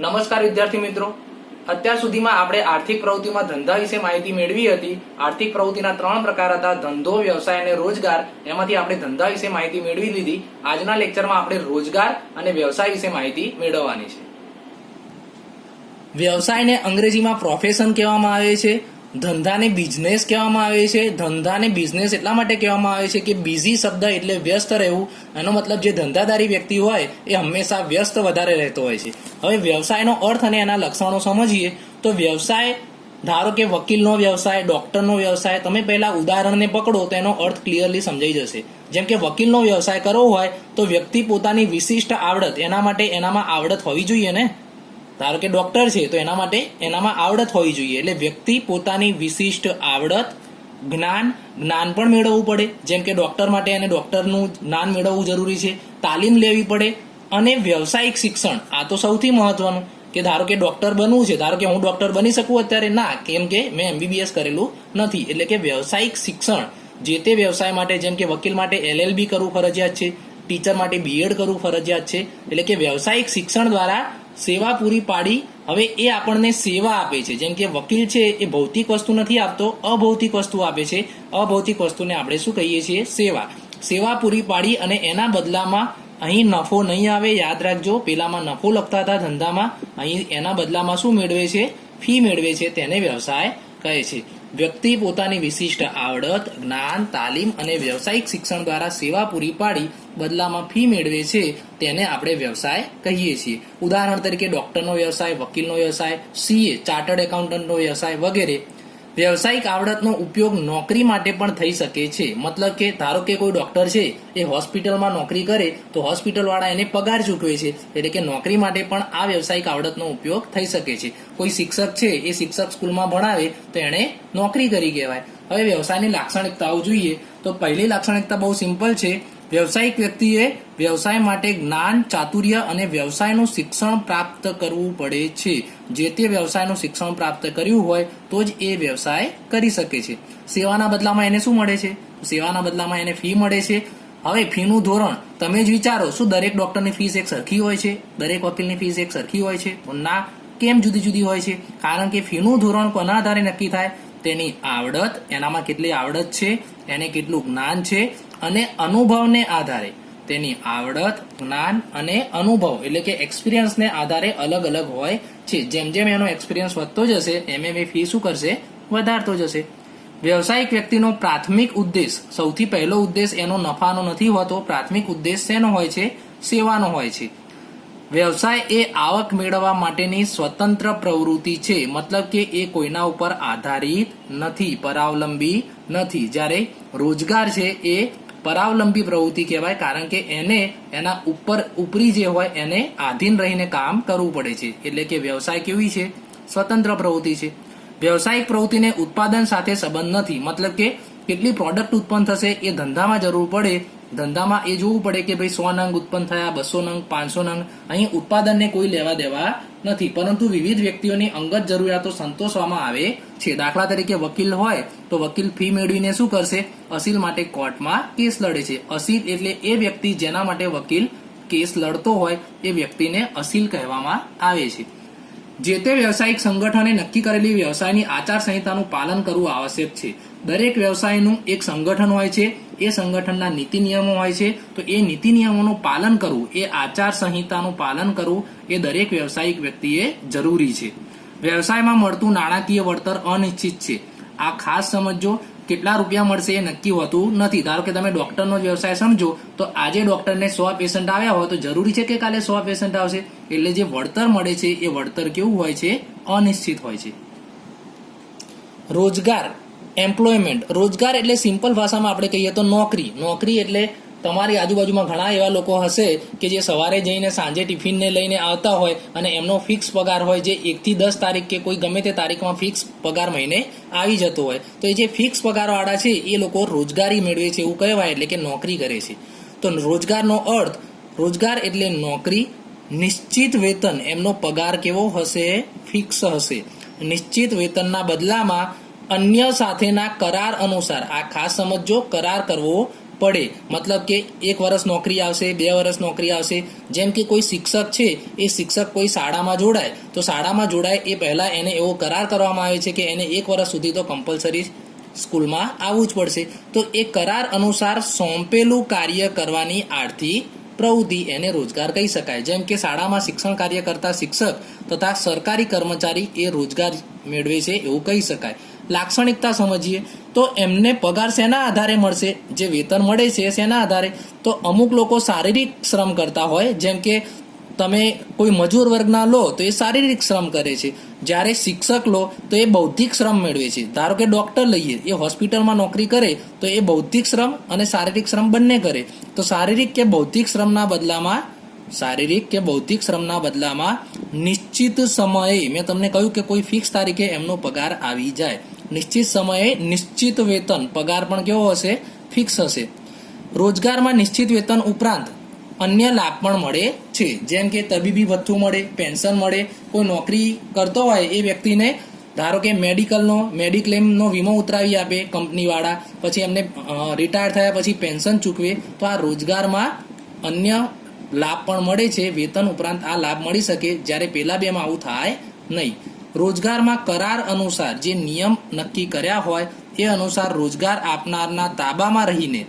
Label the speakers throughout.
Speaker 1: નમસ્કાર વિદ્યાર્થી મિત્રો, અત્યાર સુધીમાં આપણે આર્થિક પ્રવૃત્તિમાં ધંધા વિશે માહિતી મેળવી હતી। આર્થિક પ્રવૃત્તિના 3 પ્રકાર હતા, ધંધો, વ્યવસાય અને રોજગાર। એમાંથી આપણે ધંધા વિશે માહિતી મેળવી લીધી। આજના લેક્ચરમાં આપણે રોજગાર અને વ્યવસાય વિશે માહિતી મેળવવાની છે। વ્યવસાયને અંગ્રેજીમાં પ્રોફેશન કહેવામાં આવે છે, ધંધાને બિઝનેસ કહેવામાં આવે છે। ધંધાને બિઝનેસ એટલા માટે કહેવામાં આવે છે કે બિઝી શબ્દ એટલે વ્યસ્ત રહેવું, એનો મતલબ જે ધંધાદારી વ્યક્તિ હોય એ હંમેશા વ્યસ્ત વધારે રહેતો હોય છે। હવે વ્યવસાયનો અર્થ અને એના લક્ષણો સમજીએ તો વ્યવસાય, ધારો કે વકીલનો વ્યવસાય, ડોક્ટરનો વ્યવસાય, તમે પહેલા ઉદાહરણને પકડો તો એનો અર્થ ક્લિયરલી સમજાઈ જશે। જેમ કે વકીલનો વ્યવસાય કરવો હોય તો વ્યક્તિ પોતાની વિશિષ્ટ આવડત, એના માટે એનામાં આવડત હોવી જોઈએ ને। ધારો કે ડોક્ટર છે તો એના માટે એનામાં આવડત હોવી જોઈએ, એટલે વ્યક્તિ પોતાની વિશિષ્ટ આવડત, જ્ઞાન પણ મેળવવું પડે। જેમ કે ડોક્ટર માટે એને ડોક્ટરનું જ્ઞાન મેળવવું જરૂરી છે, તાલીમ લેવી પડે, અને વ્યવસાયિક શિક્ષણ, આ તો સૌથી મહત્વનું કે ધારો કે ડોક્ટર બનવું છે, ધારો કે હું ડોક્ટર બની શકું અત્યારે? ના, કેમ કે મેં MBBS કરેલું નથી। એટલે કે વ્યવસાયિક શિક્ષણ જે તે વ્યવસાય માટે, જેમ કે વકીલ માટે LLB કરવું ફરજિયાત છે, ટીચર માટે BEd કરવું ફરજિયાત છે। એટલે કે વ્યવસાયિક શિક્ષણ દ્વારા સેવા પૂરી પાડી, હવે એ આપણને સેવા આપે છે। જેમ કે વકીલ છે એ ભૌતિક વસ્તુ નથી આપતો, અભૌતિક વસ્તુ આપે છે। અભૌતિક વસ્તુને આપણે શું કહીએ છીએ? સેવા પૂરી પાડી, અને એના બદલામાં અહીં નફો નહીં આવે, યાદ રાખજો। પેલામાં નફો લખતા હતા ધંધામાં, અહીં એના બદલામાં શું મેળવે છે? ફી મેળવે છે, તેને વ્યવસાય કહે છે। વ્યક્તિ પોતાની વિશિષ્ટ આવડત, જ્ઞાન, તાલીમ અને વ્યવસાયિક શિક્ષણ દ્વારા સેવા પૂરી પાડી બદલામાં ફી મેળવે છે, તેને આપણે વ્યવસાય કહીએ છીએ। ઉદાહરણ તરીકે ડોક્ટરનો વ્યવસાય, વકીલનો વ્યવસાય, CA ચાર્ટર્ડ એકાઉન્ટન્ટનો વ્યવસાય વગેરે। વ્યવસાયિક આવડતનો ઉપયોગ નોકરી માટે પણ થઈ શકે છે। મતલબ કે ધારો કે કોઈ ડોક્ટર છે એ હોસ્પિટલમાં નોકરી કરે તો હોસ્પિટલવાળા એને પગાર ચૂકવે છે, એટલે કે નોકરી માટે પણ આ વ્યવસાયિક આવડતનો ઉપયોગ થઈ શકે છે। કોઈ શિક્ષક છે એ શિક્ષક સ્કૂલમાં ભણાવે તો એને નોકરી કરી કહેવાય। હવે વ્યવસાયની લાક્ષણિકતાઓ જોઈએ તો પહેલી લાક્ષણિકતા બહુ સિમ્પલ છે। વ્યવસાયિક વ્યક્તિએ વ્યવસાય માટે જ્ઞાન, ચાતુર્ય અને વ્યવસાયનું શિક્ષણ પ્રાપ્ત કરવું પડે છે। જે તે વ્યવસાયનું શિક્ષણ પ્રાપ્ત કર્યું હોય તો જ એ વ્યવસાય કરી શકે છે। સેવાના બદલામાં એને શું મળે છે? સેવાના બદલામાં એને ફી મળે છે। હવે ફીનું ધોરણ તમે જ વિચારો, શું દરેક ડોક્ટરની ફીસ એક સરખી હોય છે? દરેક વકીલની ફીસ એક સરખી હોય છે? ના, કેમ જુદી જુદી હોય છે? કારણ કે ફીનું ધોરણ કોના આધારે નક્કી થાય? તેની આવડત, એનામાં કેટલી આવડત છે, એને કેટલું જ્ઞાન છે, અને અનુભવને આધારે તેની આવડત, જ્ઞાન અને અનુભવ એટલે કે એક્સપિરિયન્સને આધારે અલગ અલગ હોય છે। જેમ જેમ એનો એક્સપિરિયન્સ વધતો જશે એમ એ ફી શું કરશે? વધારતો જશે। વ્યવસાયિક વ્યક્તિનો પ્રાથમિક ઉદ્દેશ, સૌથી પહેલો ઉદ્દેશ એનો નફાનો નથી હોતો, પ્રાથમિક ઉદ્દેશ શેનો હોય છે? સેવાનો હોય છે। વ્યવસાય એ આવક મેળવવા માટેની સ્વતંત્ર પ્રવૃત્તિ છે, મતલબ કે એ કોઈના ઉપર આધારિત નથી, પરાવલંબી નથી। જ્યારે રોજગાર છે એ પરાવલંબી પ્રવૃત્તિ કહેવાય, કારણ કે એને એના ઉપરી જે હોય એને આધીન રહીને કામ કરવું પડે છે। એટલે કે વ્યવસાય કેવી છે? સ્વતંત્ર પ્રવૃત્તિ છે। વ્યવસાયિક પ્રવૃત્તિને ઉત્પાદન સાથે સંબંધ નથી, મતલબ કે કેટલી પ્રોડક્ટ ઉત્પન્ન થશે એ ધંધામાં જરૂર પડે, ધંધામાં એ જોવું પડે કે ભાઈ 100 નંગ ઉત્પન્ન થયા, 200 નંગ, 500 નંગ, અહીં ઉત્પાદનને કોઈ લેવા દેવા નથી, પરંતુ વિવિધ વ્યક્તિઓની અંગત જરૂરિયાતો સંતોષવામાં આવે છે। દાખલા તરીકે વકીલ હોય તો વકીલ ફી મેળવીને શું કરશે? અસીલ માટે કોર્ટમાં કેસ લડે છે। અસીલ એટલે એ વ્યક્તિ જેના માટે વકીલ કેસ લડતો હોય એ વ્યક્તિને અસીલ કહેવામાં આવે છે। જે તે વ્યવસાયિક સંગઠને નક્કી કરેલી વ્યવસાયની આચાર સંહિતાનું પાલન કરવું આવશ્યક છે। દરેક વ્યવસાયનું એક સંગઠન હોય છે, એ સંગઠનના નીતિ નિયમો હોય છે, તો એ નીતિ નિયમોનું પાલન કરવું, એ આચાર સંહિતાનું પાલન કરવું એ દરેક વ્યવસાયિક વ્યક્તિએ જરૂરી છે। વ્યવસાયમાં મળતું નાણાકીય વળતર અનિશ્ચિત છે, આ ખાસ સમજો। કેટલા રૂપિયા મળશે એ નક્કી હોતું નથી। ધારો કે તમે ડોક્ટરનો વ્યવસાય સમજો તો આજે ડોક્ટરને 100 પેશન્ટ આવ્યા હોય તો જરૂરી છે કે કાલે 100 પેશન્ટ આવશે? એટલે જે વળતર મળે છે એ વળતર કેવું હોય છે? અનિશ્ચિત હોય છે। રોજગાર, એમ્પ્લોયમેન્ટ, રોજગાર એટલે સિમ્પલ ભાષામાં આપણે કહીએ તો નોકરી। નોકરી એટલે તમારી આજુબાજુમાં ઘણા એવા લોકો હશે કે જે સવારે જઈને સાંજે ટિફિનને લઈને આવતા હોય અને એમનો ફિક્સ પગાર હોય, જે 1 થી 10 તારીખ કે કોઈ ગમે તે તારીખમાં ફિક્સ પગાર મહિને આવી જતો હોય, તો એ જે ફિક્સ પગારવાળા છે એ લોકો રોજગારી મેળવે છે એવું કહેવાય, એટલે કે નોકરી કરે છે। તો રોજગારનો અર્થ, રોજગાર એટલે નોકરી, નિશ્ચિત વેતન, એમનો પગાર કેવો હશે? ફિક્સ હશે। નિશ્ચિત વેતનના બદલામાં અન્ય સાથેના કરાર અનુસાર, આ ખાસ સમજો, કરાર કરવો પડે, મતલબ કે 1 વર્ષ નોકરી આવશે, 2 વર્ષ નોકરી આવશે. જેમ કે કોઈ શિક્ષક છે, એ શિક્ષક કોઈ શાળામાં જોડાય, તો શાળામાં જોડાય એ પહેલાં એને એવો કરાર કરવામાં આવે છે કે એને 1 વર્ષ સુધી તો કમ્પલસરી સ્કૂલમાં આવવું જ પડશે. તો એ કરાર અનુસાર સોંપેલું કાર્ય કરવાની આર્થિક પ્રવૃત્તિ એને રોજગાર કહી શકાય. જેમ કે શાળામાં શિક્ષણ કાર્ય કરતા શિક્ષક તથા સરકારી કર્મચારી એ રોજગાર મેળવે છે એવું કહી શકાય. લાક્ષણિકતા સમજીએ તો એમને પગાર શેના આધારે મળશે, જે વેતન મળે છે શેના આધારે, તો અમુક લોકો શારીરિક શ્રમ કરતા હોય, જેમ કે તમે કોઈ મજૂર વર્ગના લો તો એ શારીરિક શ્રમ કરે છે, જ્યારે શિક્ષક લો તો એ બૌદ્ધિક શ્રમ મેળવે છે. ધારો કે ડૉક્ટર લઈએ, એ હોસ્પિટલમાં નોકરી કરે તો એ બૌદ્ધિક શ્રમ અને શારીરિક શ્રમ બંને કરે. તો શારીરિક કે બૌદ્ધિક શ્રમના બદલામાં નિશ્ચિત સમયે, મેં તમને કહ્યું કે કોઈ ફિક્સ તારીખે એમનો પગાર આવી જાય. નિશ્ચિત સમયે નિશ્ચિત વેતન, પગાર પણ કેવો હશે, ફિક્સ હશે. રોજગારમાં નિશ્ચિત વેતન ઉપરાંત અન્ય લાભ પણ મળે છે, જેમ કે તબીબી ભથ્થું મળે, પેન્શન મળે. કોઈ નોકરી કરતો હોય એ વ્યક્તિને ધારો કે મેડિક્લેમનો વીમો ઉતરાવી આપે કંપનીવાળા, પછી એમને રિટાયર થયા પછી પેન્શન ચૂકવે. તો આ રોજગારમાં અન્ય લાભ પણ મળે છે, વેતન ઉપરાંત આ લાભ મળી શકે, જ્યારે પેલા બેમાં આવું થાય નહીં. રોજગારમાં કરાર અનુસાર જે નિયમ નક્કી કર્યા હોય એ અનુસાર રોજગાર આપનારના તાબામાં રહીને,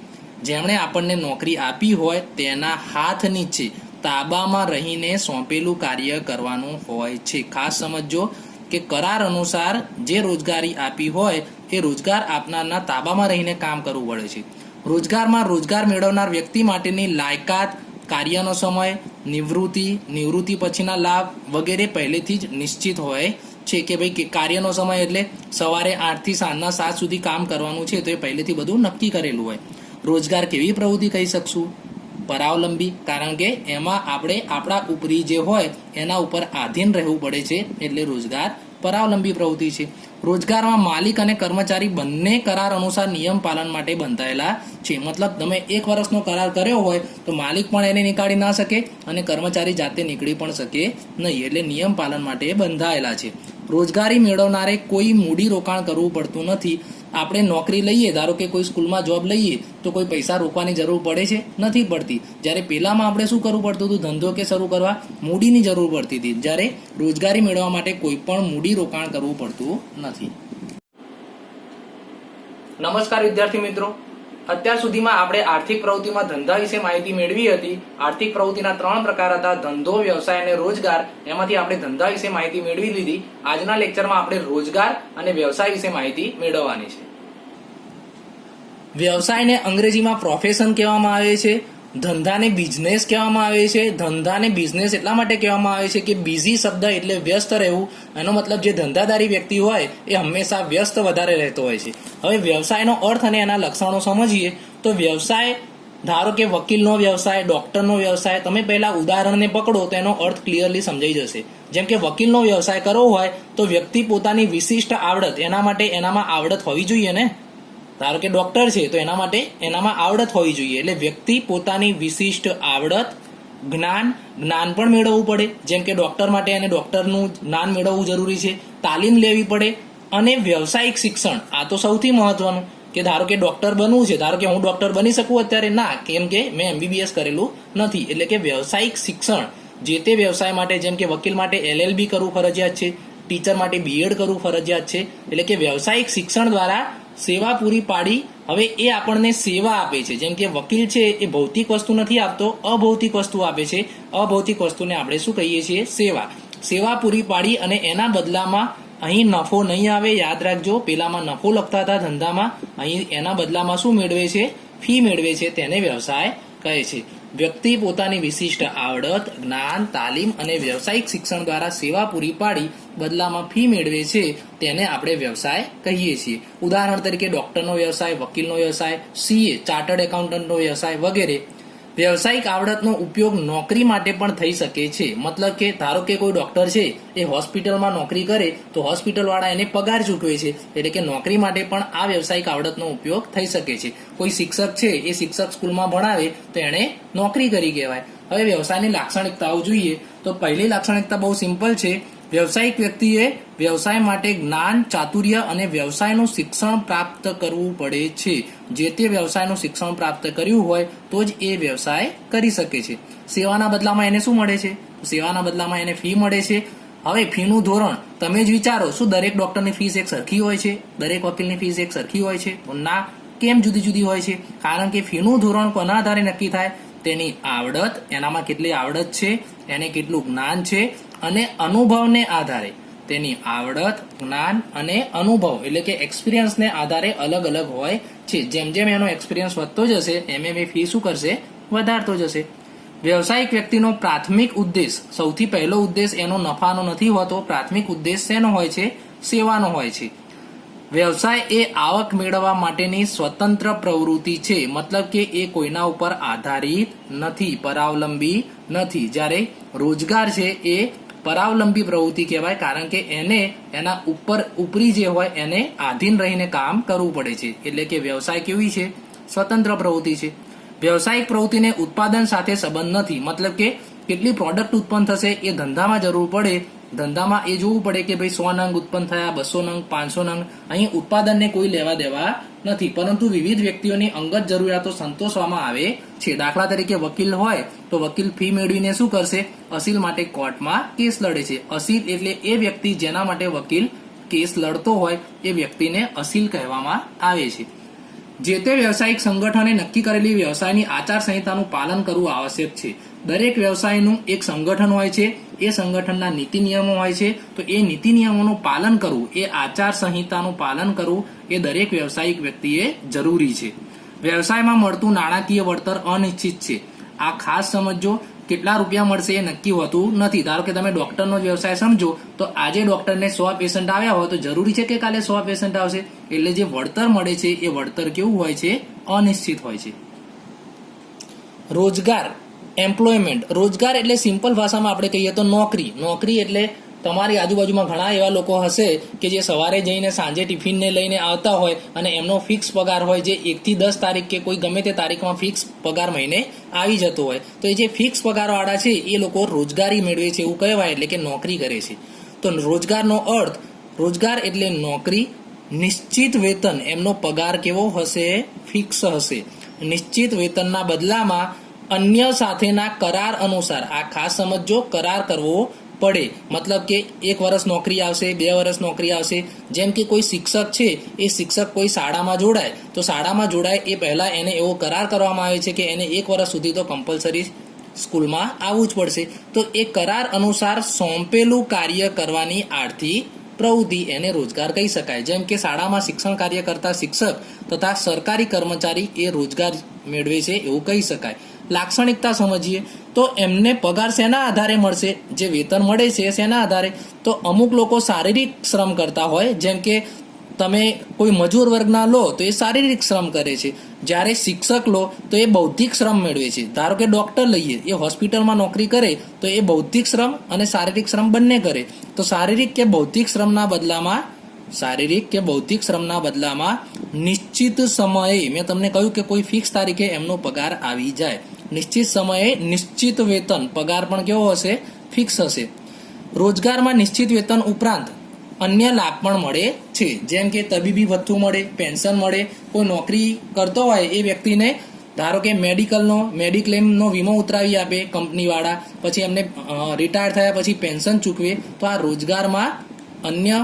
Speaker 1: જેમણે આપણને નોકરી આપી હોય તેના હાથ નીચે તાબામાં રહીને સોંપેલું કાર્ય કરવાનું હોય છે. ખાસ સમજો કે કરાર અનુસાર જે રોજગારી આપી હોય એ રોજગાર આપનારના તાબામાં રહીને કામ કરવું પડે છે. રોજગારમાં રોજગાર મેળવનાર વ્યક્તિ માટેની લાયકાત, કાર્યનો સમય, નિવૃત્તિ પછીના લાભ વગેરે પહેલેથી જ નિશ્ચિત હોય છે કે ભાઈ કાર્યનો સમય એટલે સવારે 8 થી સાંજના 7 સુધી કામ કરવાનું છે, તો એ પહેલેથી બધું નક્કી કરેલું હોય. રોજગાર કેવી પ્રવૃત્તિ કહી શકશું? પરાવલંબી, કારણ કે એમાં આપણે આપણા ઉપરી જે હોય એના ઉપર આધીન રહેવું પડે છે, એટલે રોજગાર પરાવલંબી પ્રવૃત્તિ છે. રોજગારમાં માલિક અને કર્મચારી બંને કરાર અનુસાર નિયમ પાલન માટે બંધાયેલા છે. મતલબ તમે 1 વર્ષનો કરાર કર્યો હોય તો માલિક પણ એને નીકાળી ના શકે અને કર્મચારી જાતે નીકળી પણ શકે નહીં, એટલે નિયમ પાલન માટે બંધાયેલા છે. રોજગારી મેળવનારે કોઈ મૂડી રોકાણ કરવું પડતું નથી. આપણે નોકરી લઈએ, ધારો કે કોઈ સ્કૂલમાં જોબ લઈએ તો કોઈ પૈસા રોકવાની જરૂર પડે છે, નથી પડતી. જ્યારે પહેલામાં આપણે શું કરવું પડતું હતું, ધંધો કે શરૂ કરવા મૂડીની જરૂર પડતી હતી, જ્યારે રોજગારી મેળવવા માટે કોઈ પણ મૂડી રોકાણ કરવું પડતું નથી. નમસ્કાર વિદ્યાર્થી મિત્રો, અત્યાર સુધીમાં આપણે આર્થિક પ્રવૃત્તિમાં ધંધા વિશે માહિતી મેળવી હતી. આર્થિક પ્રવૃત્તિના 3 પ્રકાર હતા, ધંધો, વ્યવસાય અને રોજગાર. એમાંથી આપણે ધંધા વિશે માહિતી મેળવી લીધી. આજના લેક્ચરમાં આપણે રોજગાર અને વ્યવસાય વિશે માહિતી મેળવવાની છે. વ્યવસાયને અંગ્રેજીમાં પ્રોફેશન કહેવામાં આવે છે. ધંધાને બિઝનેસ કહેવામાં આવે છે. ધંધાને બિઝનેસ એટલા માટે કહેવામાં આવે છે કે બિઝી શબ્દ એટલે વ્યસ્ત રહેવું. એનો મતલબ જે ધંધાદારી વ્યક્તિ હોય એ હંમેશા વ્યસ્ત વધારે રહેતો હોય છે. હવે વ્યવસાયનો અર્થ અને એના લક્ષણો સમજીએ તો વ્યવસાય, ધારો કે વકીલનો વ્યવસાય, ડોક્ટરનો વ્યવસાય, તમે પહેલા ઉદાહરણને પકડો તો એનો અર્થ ક્લિયરલી સમજાઈ જશે. જેમ કે વકીલનો વ્યવસાય કરવો હોય તો વ્યક્તિ પોતાની વિશિષ્ટ આવડત, એના માટે એનામાં આવડત હોવી જોઈએ ને. ધારો કે ડોક્ટર છે તો એના માટે એનામાં આવડત હોવી જોઈએ, એટલે વ્યક્તિ પોતાની વિશિષ્ટ આવડત, જ્ઞાન પણ મેળવવું પડે. જેમ કે ડોક્ટર માટે એને ડોક્ટરનું જ્ઞાન મેળવવું જરૂરી છે, તાલીમ લેવી પડે. અને વ્યવસાયિક શિક્ષણ, આ તો સૌથી મહત્વનું, કે ધારો કે ડોક્ટર બનવું છે, ધારો કે હું ડોક્ટર બની શકું અત્યારે? ના, કેમ કે મેં MBBS કરેલું નથી. એટલે કે વ્યવસાયિક શિક્ષણ જે તે વ્યવસાય માટે, જેમ કે વકીલ માટે LLB કરવું ફરજિયાત છે, ટીચર માટે BEd કરવું ફરજિયાત છે. એટલે કે વ્યવસાયિક શિક્ષણ દ્વારા સેવા પૂરી પાડી. હવે એ આપણને સેવા આપે છે. જેમ કે વકીલ છે એ ભૌતિક વસ્તુ નથી આપતો, અભૌતિક વસ્તુ આપે છે. અભૌતિક વસ્તુને આપણે શું કહીએ છીએ? સેવા પૂરી પાડી, અને એના બદલામાં અહીં નફો નહીં આવે. યાદ રાખજો, પેલામાં નફો લખતા હતા ધંધામાં, અહીં એના બદલામાં શું મેળવે છે? ફી મેળવે છે. તેને વ્યવસાય કહે છે. વ્યક્તિ પોતાની વિશિષ્ટ આવડત, જ્ઞાન, તાલીમ અને વ્યવસાયિક શિક્ષણ દ્વારા સેવા પૂરી પાડી બદલામાં ફી મેળવે છે, તેને આપણે વ્યવસાય કહીએ છીએ. ઉદાહરણ તરીકે ડોક્ટરનો વ્યવસાય, વકીલનો વ્યવસાય, CA ચાર્ટર્ડ એકાઉન્ટન્ટનો વ્યવસાય વગેરે. વ્યવસાયિક આવડતનો ઉપયોગ નોકરી માટે પણ થઈ શકે છે. મતલબ કે ધારો કે કોઈ ડોક્ટર છે એ હોસ્પિટલમાં નોકરી કરે તો હોસ્પિટલવાળા એને પગાર ચૂકવે છે, એટલે કે નોકરી માટે પણ આ વ્યવસાયિક આવડતનો ઉપયોગ થઈ શકે છે. કોઈ શિક્ષક છે એ શિક્ષક સ્કૂલમાં ભણાવે તો એણે નોકરી કરી કહેવાય. હવે વ્યવસાયની લાક્ષણિકતાઓ જોઈએ તો પહેલી લાક્ષણિકતા બહુ સિમ્પલ છે વ્યવસાયિક વ્યક્તિએ વ્યવસાય માટે જ્ઞાન, ચાતુર્ય અને વ્યવસાયનું શિક્ષણ પ્રાપ્ત કરવું પડે છે. જે તે વ્યવસાયનું શિક્ષણ પ્રાપ્ત કર્યું હોય તો જ એ વ્યવસાય કરી શકે છે. સેવાના બદલામાં એને શું મળે છે? સેવાના બદલામાં એને ફી મળે છે. હવે ફીનું ધોરણ તમે જ વિચારો, શું દરેક ડોક્ટરની ફીસ એક સરખી હોય છે? દરેક વકીલની ફીસ એક સરખી હોય છે? તો ના. કેમ જુદી જુદી હોય છે? કારણ કે ફીનું ધોરણ કોના આધારે નક્કી થાય? તેની આવડત, એનામાં કેટલી આવડત છે, એને કેટલું જ્ઞાન છે, અને અનુભવને આધારે તેની આવડત, જ્ઞાન અને અનુભવ એટલે કે એક્સપિરિયન્સને આધારે અલગ અલગ હોય છે. જેમ જેમ એનો એક્સપિરિયન્સ વધતો જશે એમ એમ એ ફી શું કરશે? વધારતો જશે. વ્યવસાયિક વ્યક્તિનો પ્રાથમિક ઉદ્દેશ, સૌથી પહેલો ઉદ્દેશ એનો નફાનો નથી હોતો. પ્રાથમિક ઉદ્દેશ શેનો હોય છે? સેવાનો હોય છે. વ્યવસાય એ આવક મેળવવા માટેની સ્વતંત્ર પ્રવૃત્તિ છે. મતલબ કે એ કોઈના ઉપર આધારિત નથી, પરાવલંબી નથી. જ્યારે રોજગાર છે એ પરાવલંબી પ્રવૃત્તિ કહેવાય, કારણ કે એને એના ઉપરી જે હોય એને આધીન રહીને કામ કરવું પડે છે. એટલે કે વ્યવસાય કેવી છે? સ્વતંત્ર પ્રવૃત્તિ છે. વ્યવસાયિક પ્રવૃત્તિને ઉત્પાદન સાથે સંબંધ નથી. મતલબ કે કેટલી પ્રોડક્ટ ઉત્પન્ન થશે એ ધંધામાં જરૂર પડે. ધંધામાં એ જોવું પડે કે ભાઈ 100 નંગ ઉત્પન્ન થયા, 200 નંગ, 500 નંગ. અહીં ઉત્પાદનને કોઈ લેવા દેવા નથી, પરંતુ વિવિધ વ્યક્તિઓની અંગત જરૂરિયાતો સંતોષવામાં આવે છે. દાખલા તરીકે વકીલ હોય તો વકીલ ફી મેળવીને શું કરશે? અસીલ માટે કોર્ટમાં કેસ લડે છે. અસીલ એટલે એ વ્યક્તિ જેના માટે વકીલ કેસ લડતો હોય એ વ્યક્તિને અસીલ કહેવામાં આવે છે. જે તે વ્યવસાયિક સંગઠને નક્કી કરેલી વ્યવસાયની આચાર સંહિતાનું પાલન કરવું આવશ્યક છે. દરેક વ્યવસાયનું એક સંગઠન હોય છે. એ સંગઠનના નીતિ નિયમો હોય છે. તો એ નીતિ નિયમોનું પાલન કરવું, એ આચાર સંહિતાનું પાલન કરવું એ દરેક વ્યવસાયિક વ્યક્તિએ જરૂરી છે. વ્યવસાયમાં મળતું નાણાકીય વળતર અનિશ્ચિત છે. આ ખાસ સમજો. કેટલા રૂપિયા મળશે એ નક્કી હોતું નથી. ધારો કે તમે ડોક્ટરનો જ વ્યવસાય સમજો તો આજે ડોક્ટરને 100 પેશન્ટ આવ્યા હોય તો જરૂરી છે કે કાલે 100 પેશન્ટ આવશે? એટલે જે વળતર મળે છે એ વળતર કેવું હોય છે? અનિશ્ચિત હોય છે. રોજગાર, એમ્પ્લોયમેન્ટ. રોજગાર એટલે સિમ્પલ ભાષામાં આપણે કહીએ તો નોકરી. નોકરી એટલે તમારી આજુબાજુમાં ઘણા એવા લોકો હશે કે જે સવારે જઈને સાંજે ટિફિનને લઈને આવતા હોય અને એમનો ફિક્સ પગાર હોય, જે 1 થી 10 તારીખ કે કોઈ ગમે તે તારીખમાં ફિક્સ પગાર મહિને આવી જતો હોય. તો એ જે ફિક્સ પગારવાળા છે એ લોકો રોજગારી મેળવે છે એવું કહેવાય, એટલે કે નોકરી કરે છે. તો રોજગારનો અર્થ, રોજગાર એટલે નોકરી. નિશ્ચિત વેતન, એમનો પગાર કેવો હશે? ફિક્સ હશે. નિશ્ચિત વેતનના બદલામાં અન્ય સાથેના કરાર અનુસાર, આ ખાસ સમજો, કરાર કરવો પડે. મતલબ કે 1 વર્ષ નોકરી આવશે, 2 વર્ષ નોકરી આવશે. જેમ કે કોઈ શિક્ષક છે, એ શિક્ષક કોઈ શાળામાં જોડાય તો શાળામાં જોડાય એ પહેલા એને એવો કરાર કરવામાં આવે છે કે એને 1 વર્ષ સુધી તો કમ્પલસરી સ્કૂલમાં આવવું જ પડશે. તો એ કરાર અનુસાર સોંપેલું કાર્ય કરવાની આર્થિક પ્રવૃત્તિ એને રોજગાર કહી શકાય. જેમ કે શાળામાં શિક્ષણ કાર્ય કરતા શિક્ષક તથા સરકારી કર્મચારી એ રોજગાર મેળવે છે એવું કહી શકાય. લાક્ષણિકતા સમજીએ તો એમને પગાર શેના આધારે મળશે? જે વેતન મળે છે શેના આધારે? તો અમુક લોકો શારીરિક શ્રમ કરતા હોય, જેમ કે તમે કોઈ મજૂર વર્ગના લો તો એ શારીરિક શ્રમ કરે છે. જ્યારે શિક્ષક લો તો એ બૌદ્ધિક શ્રમ મેળવે છે. ધારો કે ડોક્ટર લઈએ, એ હોસ્પિટલમાં નોકરી કરે તો એ બૌદ્ધિક શ્રમ અને શારીરિક શ્રમ બંને કરે. તો શારીરિક કે બૌદ્ધિક શ્રમના બદલામાં નિશ્ચિત સમયે, મેં તમને કહ્યું કે કોઈ ફિક્સ તારીખે એમનો પગાર આવી જાય. નિશ્ચિત સમયે નિશ્ચિત વેતન, પગાર પણ કેવો હશે? ફિક્સ હશે. રોજગારમાં નિશ્ચિત વેતન ઉપરાંત અન્ય લાભ પણ મળે છે. જેમ કે તબીબી ભથ્થું મળે, પેન્શન મળે. કોઈ નોકરી કરતો હોય એ વ્યક્તિને ધારો કે મેડિક્લેમનો વીમો ઉતરાવી આપે કંપનીવાળા, પછી એમને રિટાયર થયા પછી પેન્શન ચૂકવે. તો આ રોજગારમાં અન્ય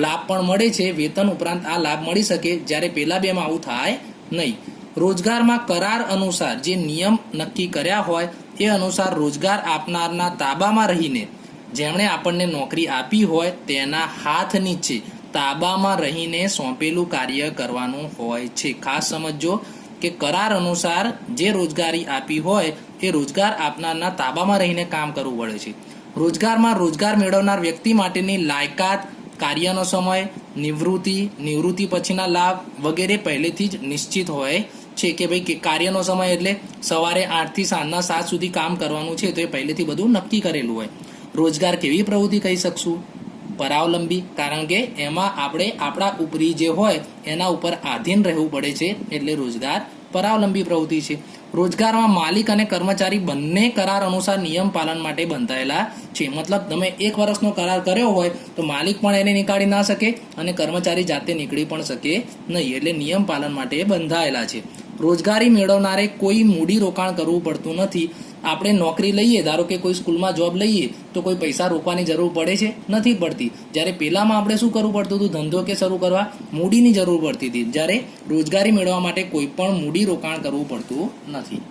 Speaker 1: લાભ પણ મળે છે. વેતન ઉપરાંત આ લાભ મળી શકે, જ્યારે પેલા બેમાં આવું થાય નહીં. રોજગારમાં કરાર અનુસાર જે નિયમ નક્કી કર્યા હોય એ અનુસાર રોજગાર આપનારના તાબામાં રહીને, જેમણે આપણને નોકરી આપી હોય તેના હાથ નીચે તાબામાં રહીને સોંપેલું કાર્ય કરવાનું હોય છે. ખાસ સમજો કે કરાર અનુસાર જે રોજગારી આપી હોય એ રોજગાર આપનારના તાબામાં રહીને કામ કરવું પડે છે. રોજગારમાં રોજગાર મેળવનાર વ્યક્તિ માટેની લાયકાત, કાર્યનો સમય, નિવૃત્તિ પછીના લાભ વગેરે પહેલેથી જ નિશ્ચિત હોય છે. કે ભાઈ કાર્યનો સમય એટલે સવારે 8 થી સાંજના 7 સુધી કામ કરવાનું છે, તો એ પહેલેથી બધું નક્કી કરેલું હોય. રોજગાર કેવી પ્રવૃત્તિ કહી શકશું? પરાવલંબી, કારણ કે એમાં આપણે આપણા ઉપરી જે હોય એના ઉપર આધીન રહેવું પડે છે, એટલે રોજગાર પરાવલંબી પ્રવૃત્તિ છે. રોજગારમાં માલિક અને કર્મચારી બંને કરાર અનુસાર નિયમ પાલન માટે બંધાયેલા છે. મતલબ તમે 1 વર્ષનો કરાર કર્યો હોય તો માલિક પણ એને નીકાળી ના શકે અને કર્મચારી જાતે નીકળી પણ શકે નહીં. એટલે નિયમ પાલન માટે બંધાયેલા છે. રોજગારી મેળવનારે કોઈ મૂડી રોકાણ કરવું પડતું નથી. આપણે નોકરી લઈએ, ધારો કે કોઈ સ્કૂલમાં જોબ લઈએ તો કોઈ પૈસા રોકવાની જરૂર પડે છે? નથી પડતી. જ્યારે પહેલામાં આપણે શું કરવું પડતું હતું? ધંધો કે શરૂ કરવા મૂડીની જરૂર પડતી હતી. જ્યારે રોજગારી મેળવવા માટે કોઈ પણ મૂડી રોકાણ કરવું પડતું નથી.